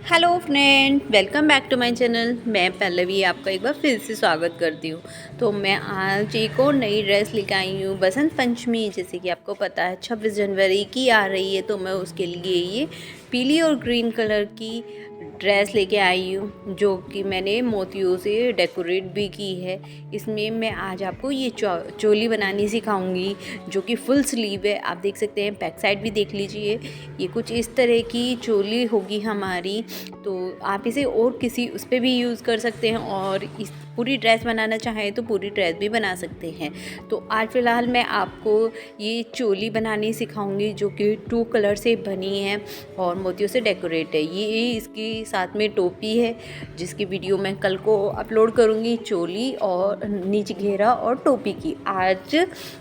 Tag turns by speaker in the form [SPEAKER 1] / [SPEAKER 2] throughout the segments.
[SPEAKER 1] Hello friend, welcome back to my channel. मैं पल्लवी आपका एक बार फिर से स्वागत करती हूँ। तो मैं आज एक और नई ड्रेस लेकर आई हूँ। बसंत पंचमी जैसे कि आपको पता है 26 जनवरी की आ रही है, तो मैं उसके लिए ये पीली और ग्रीन कलर की ड्रेस लेके आई हूँ, जो कि मैंने मोतियों से डेकोरेट भी की है। इसमें मैं आज आपको ये चोली बनानी सिखाऊंगी, जो कि फुल स्लीव है। आप देख सकते हैं, बैक साइड भी देख लीजिए। ये कुछ इस तरह की चोली होगी हमारी। तो आप इसे और किसी उस पर भी यूज़ कर सकते हैं, और इस पूरी ड्रेस बनाना चाहें तो पूरी ड्रेस भी बना सकते हैं। तो आज फ़िलहाल मैं आपको ये चोली बनानी सिखाऊंगी, जो कि 2 कलर से बनी है और मोतियों से डेकोरेट है। ये इसके साथ में टोपी है, जिसकी वीडियो मैं कल को अपलोड करूंगी। चोली और नीचे घेरा और टोपी की। आज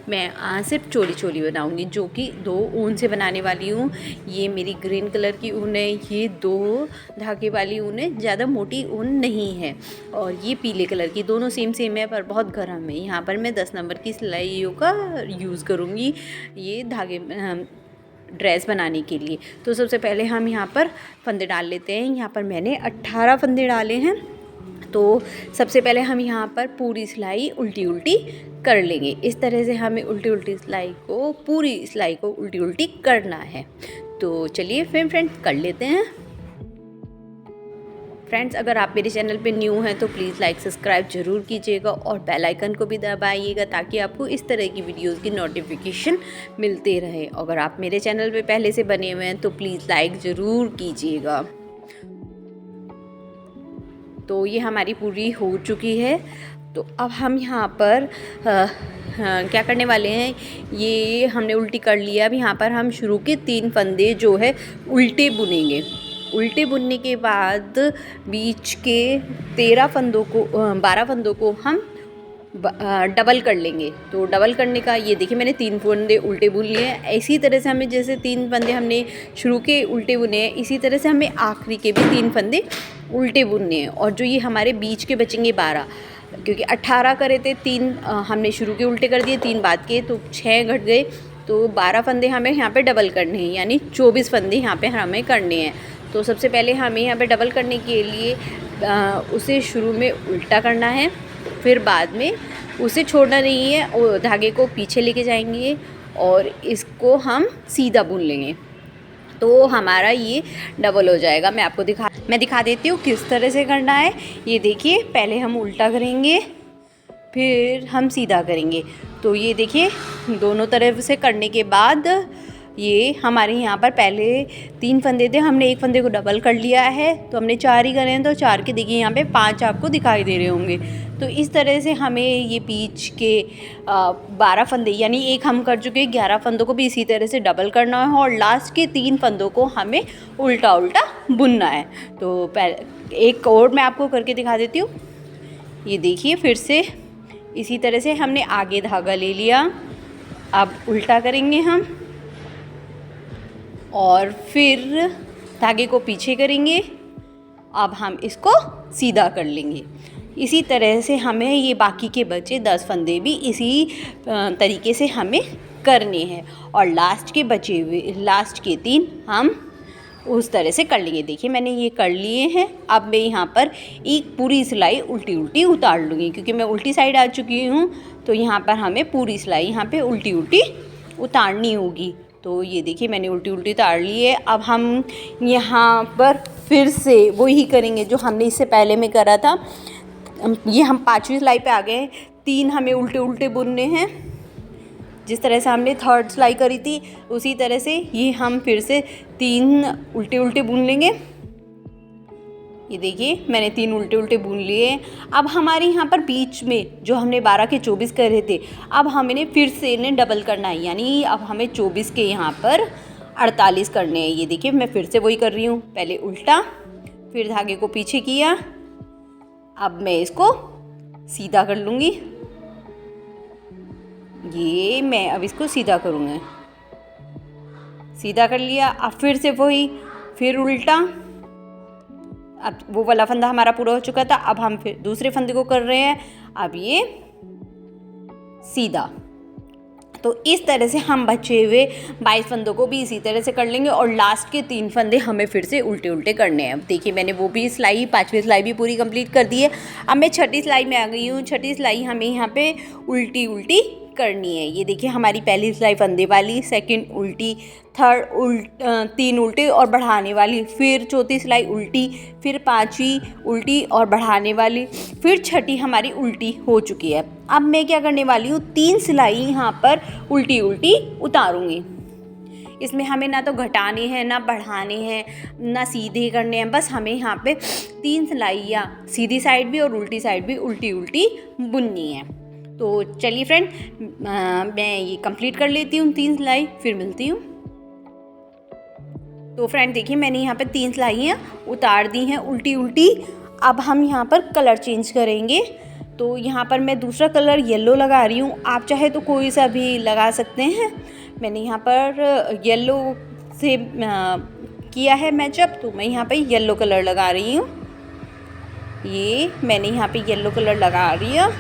[SPEAKER 1] मैं सिर्फ चोली बनाऊंगी, जो कि 2 ऊन से बनाने वाली हूँ। ये मेरी ग्रीन कलर की ऊन है, ये 2 धागे वाली ऊन है, ज़्यादा मोटी ऊन नहीं है। और ये पीले कलर की, दोनों सेम है पर बहुत गर्म है। यहाँ पर मैं 10 नंबर की सिलाइयों का यूज़ करूँगी ये धागे ड्रेस बनाने के लिए। तो सबसे पहले हम यहाँ पर फंदे डाल लेते हैं। यहाँ पर मैंने 18 फंदे डाले हैं। तो सबसे पहले हम यहाँ पर पूरी सिलाई उल्टी कर लेंगे। इस तरह से हमें उल्टी सिलाई को, पूरी सिलाई को उल्टी करना है। तो चलिए फिर फ्रेंड्स कर लेते हैं। फ्रेंड्स, अगर आप मेरे चैनल पे न्यू हैं तो प्लीज़ लाइक सब्सक्राइब ज़रूर कीजिएगा और बेल आइकन को भी दबाइएगा, ताकि आपको इस तरह की वीडियोस की नोटिफिकेशन मिलते रहे। अगर आप मेरे चैनल पे पहले से बने हुए हैं तो प्लीज़ लाइक ज़रूर कीजिएगा। तो ये हमारी पूरी हो चुकी है। तो अब हम यहाँ पर क्या करने वाले हैं, ये हमने उल्टी कर लिया। अब यहाँ पर हम शुरू के 3 फंदे जो है उल्टे बुनेंगे। उल्टे बुनने के बाद बीच के 13 फंदों को 12 फंदों को हम डबल कर लेंगे। तो डबल करने का ये देखिए, मैंने 3 फंदे उल्टे बुन लिए हैं। इसी तरह से हमें, जैसे 3 फंदे हमने शुरू के उल्टे बुने हैं, इसी तरह से हमें आखिरी के भी 3 फंदे उल्टे बुनने हैं। और जो ये हमारे बीच के बचेंगे 12, क्योंकि 18 करे थे, 3 हमने शुरू के उल्टे कर दिए, 3 बाद के, तो 6 घट गए। तो 12 फंदे हमें यहाँ पे डबल करने हैं, यानी 24 फंदे यहाँ पे हमें करने हैं। तो सबसे पहले हमें यहाँ पे डबल करने के लिए उसे शुरू में उल्टा करना है, फिर बाद में उसे छोड़ना नहीं है, और धागे को पीछे लेके जाएंगे और इसको हम सीधा बुन लेंगे। तो हमारा ये डबल हो जाएगा। मैं दिखा देती हूँ किस तरह से करना है। ये देखिए, पहले हम उल्टा करेंगे, फिर हम सीधा करेंगे। तो ये देखिए, दोनों तरफ से करने के बाद ये हमारे यहाँ पर पहले 3 फंदे थे, हमने 1 फंदे को डबल कर लिया है। तो हमने 4 ही करे हैं, तो 4 के देखिए यहाँ पे 5 आपको दिखाई दे रहे होंगे। तो इस तरह से हमें ये बीच के 12 फंदे, यानी 1 हम कर चुके हैं, 11 फंदों को भी इसी तरह से डबल करना है, और लास्ट के 3 फंदों को हमें उल्टा बुनना है। तो पहले एक और मैं आपको करके दिखा देती हूँ। ये देखिए, फिर से इसी तरह से हमने आगे धागा ले लिया, अब उल्टा करेंगे हम, और फिर धागे को पीछे करेंगे। अब हम इसको सीधा कर लेंगे। इसी तरह से हमें ये बाकी के बचे 10 फंदे भी इसी तरीके से हमें करने हैं, और लास्ट के बचे हुए लास्ट के 3 हम उस तरह से कर लेंगे। देखिए, मैंने ये कर लिए हैं। अब मैं यहाँ पर एक पूरी सिलाई उल्टी उतार लूँगी, क्योंकि मैं उल्टी साइड आ चुकी हूँ। तो यहाँ पर हमें पूरी सिलाई यहाँ पे उल्टी उतारनी होगी। तो ये देखिए, मैंने उल्टी उतार ली है। अब हम यहाँ पर फिर से वही करेंगे जो हमने इससे पहले में करा था। ये हम 5वीं सिलाई पे आ गए हैं। 3 हमें उल्टे बुनने हैं, जिस तरह से हमने 3rd सिलाई करी थी, उसी तरह से ये हम फिर से 3 उल्टे बुन लेंगे। ये देखिए, मैंने 3 उल्टे बुन लिए। अब हमारे यहाँ पर बीच में जो हमने 12 के 24 करे थे, अब हमें फिर से इन्हें डबल करना है, यानी अब हमें 24 के यहाँ पर 48 करने हैं। ये देखिए, मैं फिर से वही कर रही हूँ। पहले उल्टा, फिर धागे को पीछे किया। अब मैं इसको सीधा कर लूँगी। ये मैं अब इसको सीधा करूँगी। सीधा कर लिया। अब फिर से वही, फिर उल्टा। अब वो वाला फंदा हमारा पूरा हो चुका था। अब हम फिर दूसरे फंदे को कर रहे हैं। अब ये सीधा तो इस तरह से हम बचे हुए 22 फंदों को भी इसी तरह से कर लेंगे और लास्ट के 3 फंदे हमें फिर से उल्टे उल्टे करने हैं। देखिए मैंने वो भी सिलाई 5वीं सिलाई भी पूरी कंप्लीट कर दी है। अब मैं 6ठी सिलाई में आ गई हूँ। 6ठी सिलाई हमें यहाँ पे उल्टी उल्टी करनी है। ये देखिए हमारी पहली सिलाई फंदे वाली, सेकंड उल्टी, थर्ड 3 उल्टे और बढ़ाने वाली, फिर चौथी सिलाई उल्टी, फिर 5वीं उल्टी और बढ़ाने वाली, फिर 6ठी हमारी उल्टी हो चुकी है। अब मैं क्या करने वाली हूँ, 3 सिलाई यहाँ पर उल्टी उल्टी उतारूँगी। इसमें हमें ना तो घटाने हैं, ना बढ़ाने हैं, ना सीधे करने हैं, बस हमें यहाँ पे 3 सिलाइयाँ सीधी साइड भी और उल्टी साइड भी उल्टी उल्टी बुननी है। तो चलिए फ्रेंड, मैं ये कंप्लीट कर लेती हूँ 3 सिलाई, फिर मिलती हूँ। तो फ्रेंड देखिए मैंने यहाँ पे 3 सिलाइयाँ उतार दी हैं उल्टी उल्टी। अब हम यहाँ पर कलर चेंज करेंगे। तो यहाँ पर मैं दूसरा कलर येलो लगा रही हूँ, आप चाहे तो कोई सा भी लगा सकते हैं। मैंने यहाँ पर येलो से किया है मैचअप, तो मैं यहाँ पे येलो कलर लगा रही हूँ। ये मैंने यहाँ पे येलो कलर लगा रही है।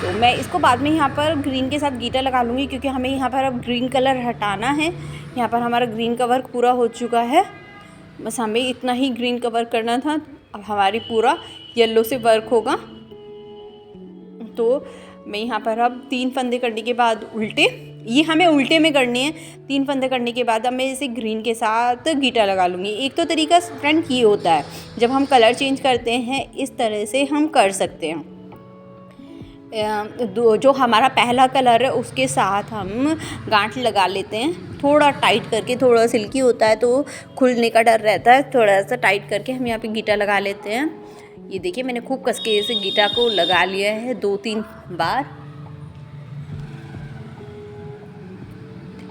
[SPEAKER 1] तो मैं इसको बाद में यहाँ पर ग्रीन के साथ गीटा लगा लूँगी, क्योंकि हमें यहाँ पर अब ग्रीन कलर हटाना है। यहाँ पर हमारा ग्रीन का वर्क पूरा हो चुका है, बस हमें इतना ही ग्रीन का वर्क करना था। अब हमारी पूरा येलो से वर्क होगा। तो मैं यहाँ पर अब 3 फंदे करने के बाद उल्टे, ये हमें उल्टे में करनी है। 3 फंदे करने के बाद अब मैं इसे ग्रीन के साथ गीटा लगा लूँगी। एक तो तरीका फ्रेंड ये होता है, जब हम कलर चेंज करते हैं इस तरह से हम कर सकते हैं। जो हमारा पहला कलर है उसके साथ हम गांठ लगा लेते हैं, थोड़ा टाइट करके। थोड़ा सिल्की होता है तो खुलने का डर रहता है, थोड़ा सा टाइट करके हम यहाँ पे गीटा लगा लेते हैं। ये देखिए मैंने खूब कसके इसे गीटा को लगा लिया है 2-3 बार।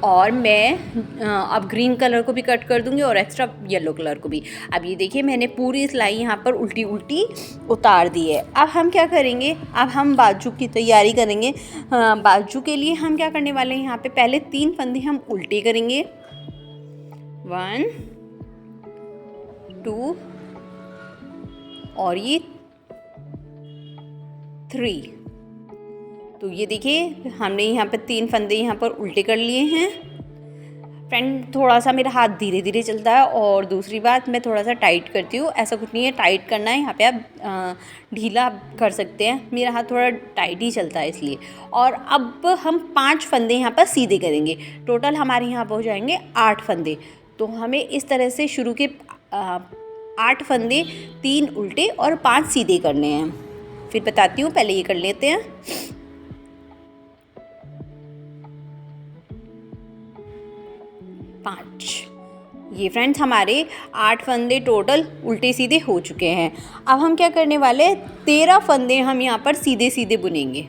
[SPEAKER 1] और मैं अब ग्रीन कलर को भी कट कर दूंगी और एक्स्ट्रा येलो कलर को भी। अब ये देखिए मैंने पूरी सिलाई यहाँ पर उल्टी उल्टी उतार दी है। अब हम क्या करेंगे, अब हम बाजू की तैयारी करेंगे। बाजू के लिए हम क्या करने वाले हैं, यहाँ पे पहले 3 फंदे हम उल्टे करेंगे, 1 2 और ये 3। तो ये देखिए हमने यहाँ पे 3 फंदे यहाँ पर उल्टे कर लिए हैं। फ्रेंड थोड़ा सा मेरा हाथ धीरे धीरे चलता है, और दूसरी बात मैं थोड़ा सा टाइट करती हूँ। ऐसा कुछ नहीं है टाइट करना है, यहाँ पे आप ढीला कर सकते हैं। मेरा हाथ थोड़ा टाइट ही चलता है इसलिए। और अब हम 5 फंदे यहाँ पर सीधे करेंगे। टोटल हमारे यहाँ पर हो जाएंगे 8 फंदे। तो हमें इस तरह से शुरू के 8 फंदे 3 उल्टे और 5 सीधे करने हैं। फिर बताती हूँ, पहले ये कर लेते हैं। ये फ्रेंड्स हमारे 8 फंदे टोटल उल्टे सीधे हो चुके हैं। अब हम क्या करने वाले, 13 फंदे हम यहाँ पर सीधे सीधे बुनेंगे,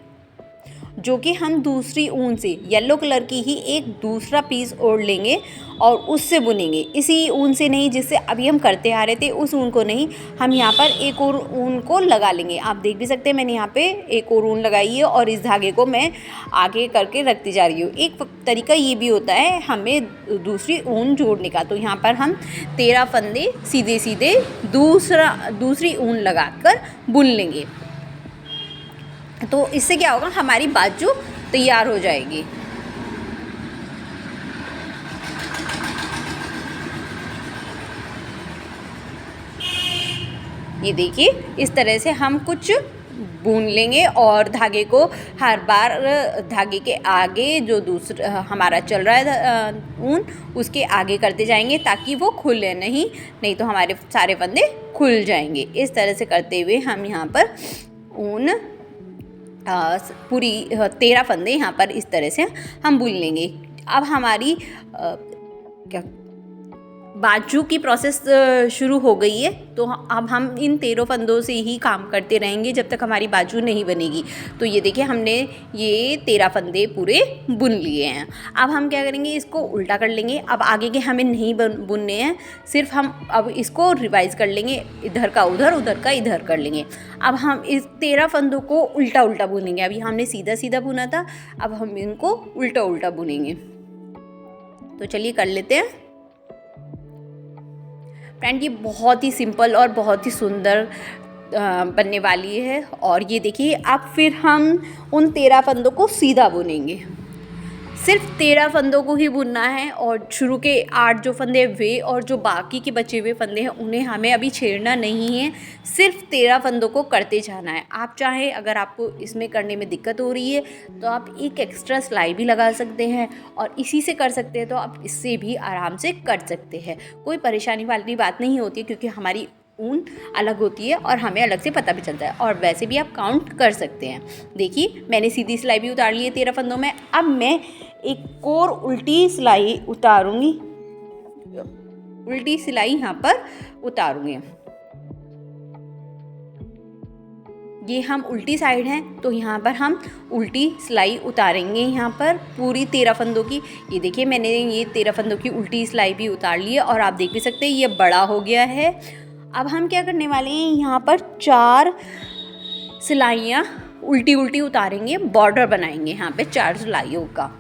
[SPEAKER 1] जो कि हम दूसरी ऊन से येलो कलर की ही एक दूसरा पीस ओढ़ लेंगे और उससे बुनेंगे। इसी ऊन से नहीं जिससे अभी हम करते आ रहे थे, उस ऊन को नहीं, हम यहाँ पर एक और ऊन को लगा लेंगे। आप देख भी सकते हैं मैंने यहाँ पे एक और ऊन लगाई है और इस धागे को मैं आगे करके रखती जा रही हूँ। एक तरीका ये भी होता है हमें दूसरी ऊन जोड़ने का। तो यहाँ पर हम 13 फंदे सीधे सीधे दूसरी ऊन लगाकर बुन लेंगे। तो इससे क्या होगा, हमारी बाजू तैयार हो जाएगी। ये देखिए इस तरह से हम कुछ बुन लेंगे और धागे को हर बार धागे के आगे जो दूसरा हमारा चल रहा है ऊन, उसके आगे करते जाएंगे ताकि वो खुले नहीं तो हमारे सारे फंदे खुल जाएंगे। इस तरह से करते हुए हम यहाँ पर ऊन पूरी 13 फंदे यहाँ पर इस तरह से हम बुन लेंगे। अब हमारी बाजू की प्रोसेस शुरू हो गई है। तो अब हम इन 13 फंदों से ही काम करते रहेंगे जब तक हमारी बाजू नहीं बनेगी। तो ये देखिए हमने ये 13 फंदे पूरे बुन लिए हैं। अब हम क्या करेंगे, इसको उल्टा कर लेंगे। अब आगे के हमें नहीं बुनने हैं, सिर्फ हम अब इसको रिवाइज कर लेंगे, इधर का उधर, उधर का इधर कर लेंगे। अब हम इस 13 फंदों को उल्टा उल्टा बुनेंगे। अभी हमने सीधा सीधा बुना था, अब हम इनको उल्टा उल्टा बुनेंगे। तो चलिए कर लेते हैं। फ्रेंड ये बहुत ही सिंपल और बहुत ही सुंदर बनने वाली है। और ये देखिए अब फिर हम उन 13 फंदों को सीधा बुनेंगे। सिर्फ 13 फंदों को ही बुनना है और शुरू के 8 जो फंदे वे और जो बाकी के बचे हुए फंदे हैं उन्हें हमें अभी छेड़ना नहीं है, सिर्फ 13 फंदों को करते जाना है। आप चाहें अगर आपको इसमें करने में दिक्कत हो रही है तो आप एक एक्स्ट्रा सिलाई भी लगा सकते हैं और इसी से कर सकते हैं, तो आप इससे भी आराम से कर सकते हैं। कोई परेशानी वाली बात नहीं होती क्योंकि हमारी ऊन अलग होती है और हमें अलग से पता भी चलता है, और वैसे भी आप काउंट कर सकते हैं। देखिए मैंने सीधी सिलाई भी उतार ली है 13 फंदों में। अब मैं एक और उल्टी सिलाई उतारूंगी, उल्टी सिलाई यहाँ पर उतारूंगी। ये हम उल्टी साइड हैं तो यहाँ पर हम उल्टी सिलाई उतारेंगे यहाँ पर पूरी 13 फंदों की। ये देखिए मैंने ये 13 फंदों की उल्टी सिलाई भी उतार ली है और आप देख भी सकते हैं ये बड़ा हो गया है। अब हम क्या करने वाले हैं, यहाँ पर 4 सिलाइयाँ उल्टी उल्टी उतारेंगे, बॉर्डर बनाएंगे यहाँ पे 4 सिलाइयों का।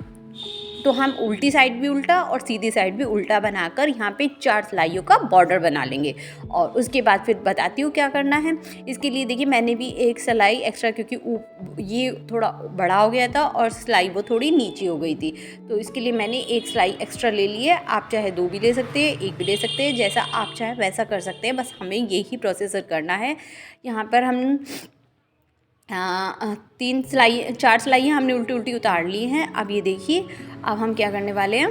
[SPEAKER 1] तो हम उल्टी साइड भी उल्टा और सीधी साइड भी उल्टा बनाकर यहाँ पे 4 सिलाइयों का बॉर्डर बना लेंगे। और उसके बाद फिर बताती हूँ क्या करना है। इसके लिए देखिए मैंने भी एक सिलाई एक्स्ट्रा, क्योंकि ये थोड़ा बड़ा हो गया था और सिलाई वो थोड़ी नीचे हो गई थी, तो इसके लिए मैंने एक सिलाई एक्स्ट्रा ले ली है। आप चाहे 2 भी ले सकते हैं, 1 भी ले सकते हैं, जैसा आप चाहे वैसा कर सकते हैं। बस हमें यही प्रोसेसर करना है। यहाँ पर हम 4 सिलाइयाँ हमने उल्टी उल्टी उतार ली हैं। अब ये देखिए अब हम क्या करने वाले हैं,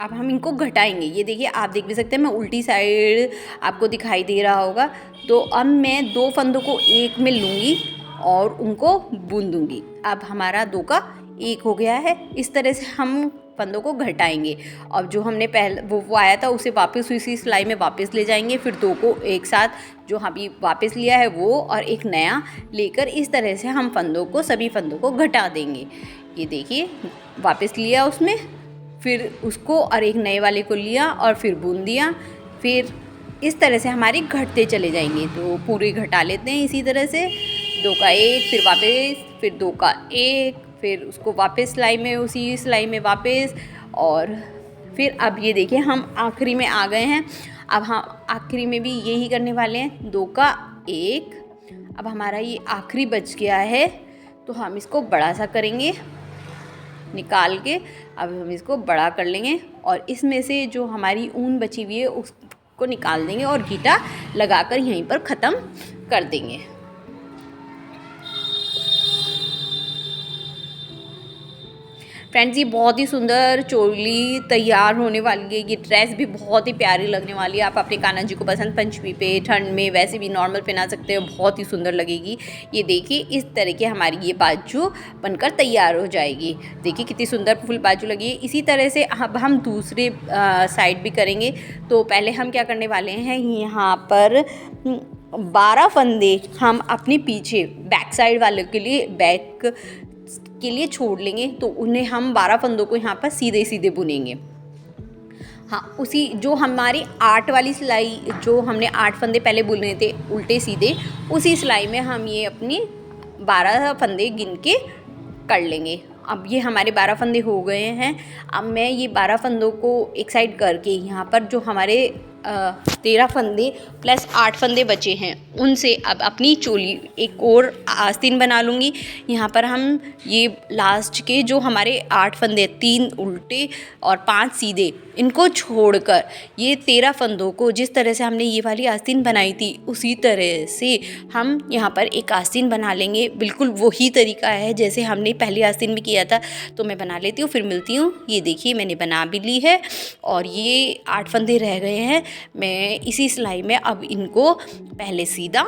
[SPEAKER 1] अब हम इनको घटाएंगे। ये देखिए आप देख भी सकते हैं मैं उल्टी साइड आपको दिखाई दे रहा होगा। तो अब मैं 2 फंदों को एक में लूँगी और उनको बुन दूँगी। अब हमारा 2 का 1 हो गया है। इस तरह से हम फंदों को घटाएंगे। अब जो हमने पहले वो आया था उसे वापस उसी सिलाई में वापस ले जाएंगे, फिर 2 को एक साथ जो अभी वापस लिया है वो और एक नया लेकर इस तरह से हम फंदों को सभी फंदों को घटा देंगे। ये देखिए वापस लिया उसमें, फिर उसको और एक नए वाले को लिया और फिर बुन दिया, फिर इस तरह से हमारे घटते चले जाएंगे। तो पूरे घटा लेते हैं इसी तरह से, 2 का 1 फिर वापस, फिर 2 का 1 फिर उसको वापस सिलाई में उसी सिलाई में वापस, और फिर अब ये देखिए हम आखिरी में आ गए हैं। अब हम आखिरी में भी यही करने वाले हैं, 2 का 1। अब हमारा ये आखिरी बच गया है तो हम इसको बड़ा सा करेंगे निकाल के। अब हम इसको बड़ा कर लेंगे और इसमें से जो हमारी ऊन बची हुई है उसको निकाल देंगे और गीटा लगाकर यहीं पर ख़त्म कर देंगे। फ्रेंड्स ये बहुत ही सुंदर चोली तैयार होने वाली है। ये ड्रेस भी बहुत ही प्यारी लगने वाली है। आप अपने कान्हा जी को बसंत पंचमी पे, ठंड में, वैसे भी नॉर्मल पहना सकते हो, बहुत ही सुंदर लगेगी। ये देखिए इस तरह की हमारी ये बाजू बनकर तैयार हो जाएगी। देखिए कितनी सुंदर फुल बाजू लगी है। इसी तरह से अब हम दूसरे साइड भी करेंगे। तो पहले हम क्या करने वाले हैं, यहाँ पर 12 फंदे हम अपने पीछे बैक साइड वालों के लिए छोड़ लेंगे। तो उन्हें हम 12 फंदों को यहाँ पर सीधे सीधे बुनेंगे। हाँ उसी जो हमारी 8 वाली सिलाई, जो हमने 8 फंदे पहले बुने थे उल्टे सीधे, उसी सिलाई में हम ये अपनी 12 फंदे गिन के कर लेंगे। अब ये हमारे 12 फंदे हो गए हैं। अब मैं ये 12 फंदों को एक साइड करके यहाँ पर जो हमारे 13 फंदे प्लस 8 फंदे बचे हैं उनसे अब अपनी चोली एक और आस्तीन बना लूँगी। यहाँ पर हम ये लास्ट के जो हमारे 8 फंदे, 3 उल्टे और 5 सीधे, इनको छोड़कर ये 13 फंदों को जिस तरह से हमने ये वाली आस्तीन बनाई थी उसी तरह से हम यहाँ पर एक आस्तीन बना लेंगे। बिल्कुल वही तरीका है जैसे हमने पहली आस्तीन में किया था। तो मैं बना लेती हूँ फिर मिलती हूँ। ये देखिए मैंने बना भी ली है और ये 8 फंदे रह गए हैं। मैं इसी सिलाई में अब इनको पहले सीधा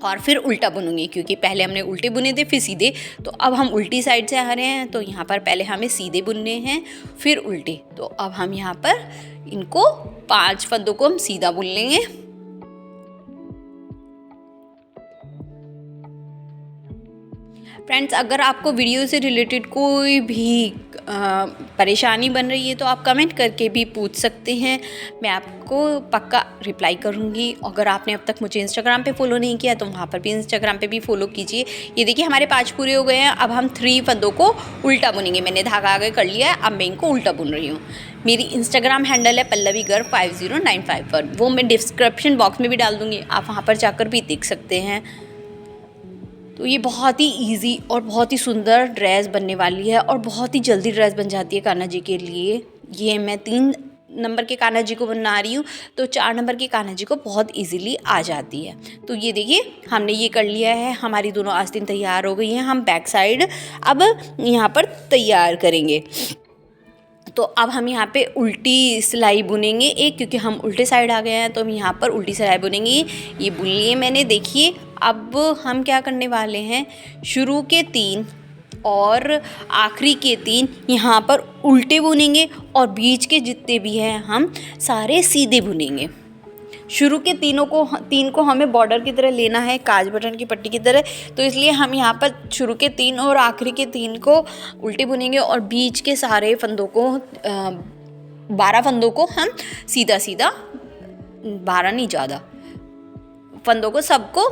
[SPEAKER 1] और फिर उल्टा बुनूंगी, क्योंकि पहले हमने उल्टे बुने थे फिर सीधे। तो अब हम उल्टी साइड से आ रहे हैं तो यहाँ पर पहले हमें सीधे बुनने हैं फिर उल्टे। तो अब हम यहाँ पर इनको 5 फंदों को हम सीधा बुन लेंगे। फ्रेंड्स अगर आपको वीडियो से रिलेटेड कोई भी परेशानी बन रही है तो आप कमेंट करके भी पूछ सकते हैं, मैं आपको पक्का रिप्लाई करूँगी। अगर आपने अब तक मुझे इंस्टाग्राम पे फॉलो नहीं किया तो वहाँ पर भी इंस्टाग्राम पे भी फॉलो कीजिए। ये देखिए हमारे 5 पूरे हो गए हैं। अब हम 3 फंदों को उल्टा बुनेंगे। मैंने धागा आगे कर लिया है, अब मैं इनको उल्टा बुन रही हूँ। मेरी इंस्टाग्राम हैंडल है पल्लवी गर्ग 5095 पर, वो मैं डिस्क्रिप्शन बॉक्स में भी डाल दूँगी, आप वहाँ पर जाकर भी देख सकते हैं। तो ये बहुत ही इजी और बहुत ही सुंदर ड्रेस बनने वाली है और बहुत ही जल्दी ड्रेस बन जाती है कान्हा जी के लिए। ये मैं 3 नंबर के कान्हा जी को बना रही हूँ तो 4 नंबर के कान्हा जी को बहुत इजीली आ जाती है। तो ये देखिए हमने ये कर लिया है, हमारी दोनों आस्तीन तैयार हो गई हैं। हम बैक साइड अब यहाँ पर तैयार करेंगे। तो अब हम यहाँ पे उल्टी सिलाई बुनेंगे एक, क्योंकि हम उल्टे साइड आ गए हैं तो हम यहाँ पर उल्टी सिलाई बुनेंगे। ये बुन लिए मैंने, देखिए। अब हम क्या करने वाले हैं, शुरू के 3 और आखिरी के 3 यहाँ पर उल्टे बुनेंगे और बीच के जितने भी हैं हम सारे सीधे बुनेंगे। शुरू के 3 को हमें बॉर्डर की तरह लेना है, काज बटन की पट्टी की तरह, तो इसलिए हम यहाँ पर शुरू के 3 और आखिरी के 3 को उल्टे बुनेंगे और बीच के सारे फंदों को 12 फंदों को हम सीधा सीधा, 12 नहीं ज़्यादा फंदों को सबको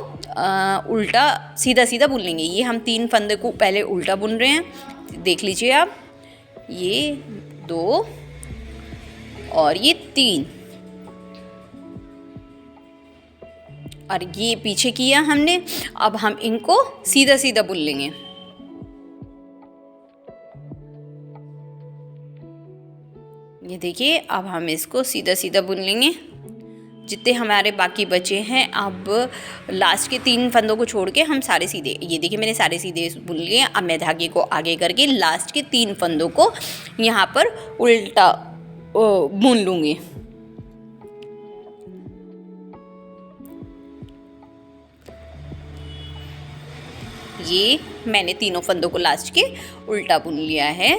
[SPEAKER 1] उल्टा सीधा सीधा बुन लेंगे। ये हम 3 फंदे को पहले उल्टा बुन रहे हैं, देख लीजिए आप, ये 2 और ये 3 और ये पीछे किया हमने। अब हम इनको सीधा सीधा बुन लेंगे। ये देखिए अब हम इसको सीधा सीधा बुन लेंगे जितने हमारे बाकी बचे हैं। अब लास्ट के 3 फंदों को छोड़ के हम सारे सीधे, ये देखिए मैंने सारे सीधे बुन लिए। अब मैं धागे को आगे करके लास्ट के 3 फंदों को यहाँ पर उल्टा बुन लूँगी। ये मैंने तीनों फंदों को लास्ट के उल्टा बुन लिया है।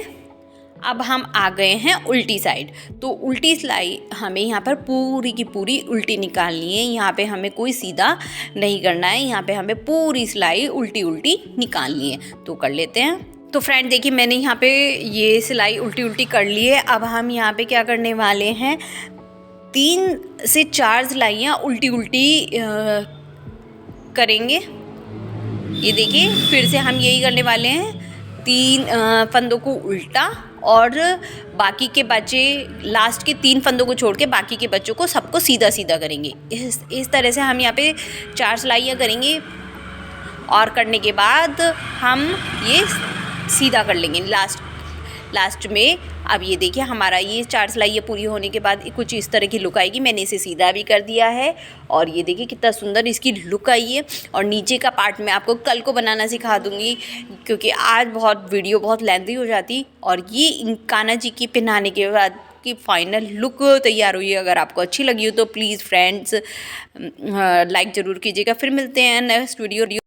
[SPEAKER 1] अब हम आ गए हैं उल्टी साइड। तो उल्टी सिलाई हमें यहाँ पर पूरी की पूरी उल्टी निकालनी है। यहाँ पे हमें कोई सीधा नहीं करना है, यहाँ पे हमें पूरी सिलाई उल्टी उल्टी निकालनी है। तो कर लेते हैं। तो फ्रेंड देखिए मैंने यहाँ पे ये सिलाई उल्टी उल्टी कर ली है। अब हम यहाँ पे क्या करने वाले हैं, 3 से 4 सिलाइयाँ उल्टी उल्टी करेंगे। ये देखिए फिर से हम यही करने वाले हैं, 3 फंदों को उल्टा और बाकी के बचे लास्ट के 3 फंदों को छोड़ के बाकी के बच्चों को सबको सीधा सीधा करेंगे। इस तरह से हम यहाँ पे 4 सिलाइयाँ करेंगे और करने के बाद हम ये सीधा कर लेंगे लास्ट में। अब ये देखिए हमारा ये 4 सिलाइयाँ पूरी होने के बाद कुछ इस तरह की लुक आएगी। मैंने इसे सीधा भी कर दिया है और ये देखिए कितना सुंदर इसकी लुक आई है। और नीचे का पार्ट मैं आपको कल को बनाना सिखा दूँगी, क्योंकि आज वीडियो बहुत लेंथी हो जाती। और ये कान्हा जी की पहनाने के बाद की फाइनल लुक तैयार हुई है। अगर आपको अच्छी लगी हो तो प्लीज़ फ्रेंड्स लाइक ज़रूर कीजिएगा। फिर मिलते हैं नेक्स्ट वीडियो।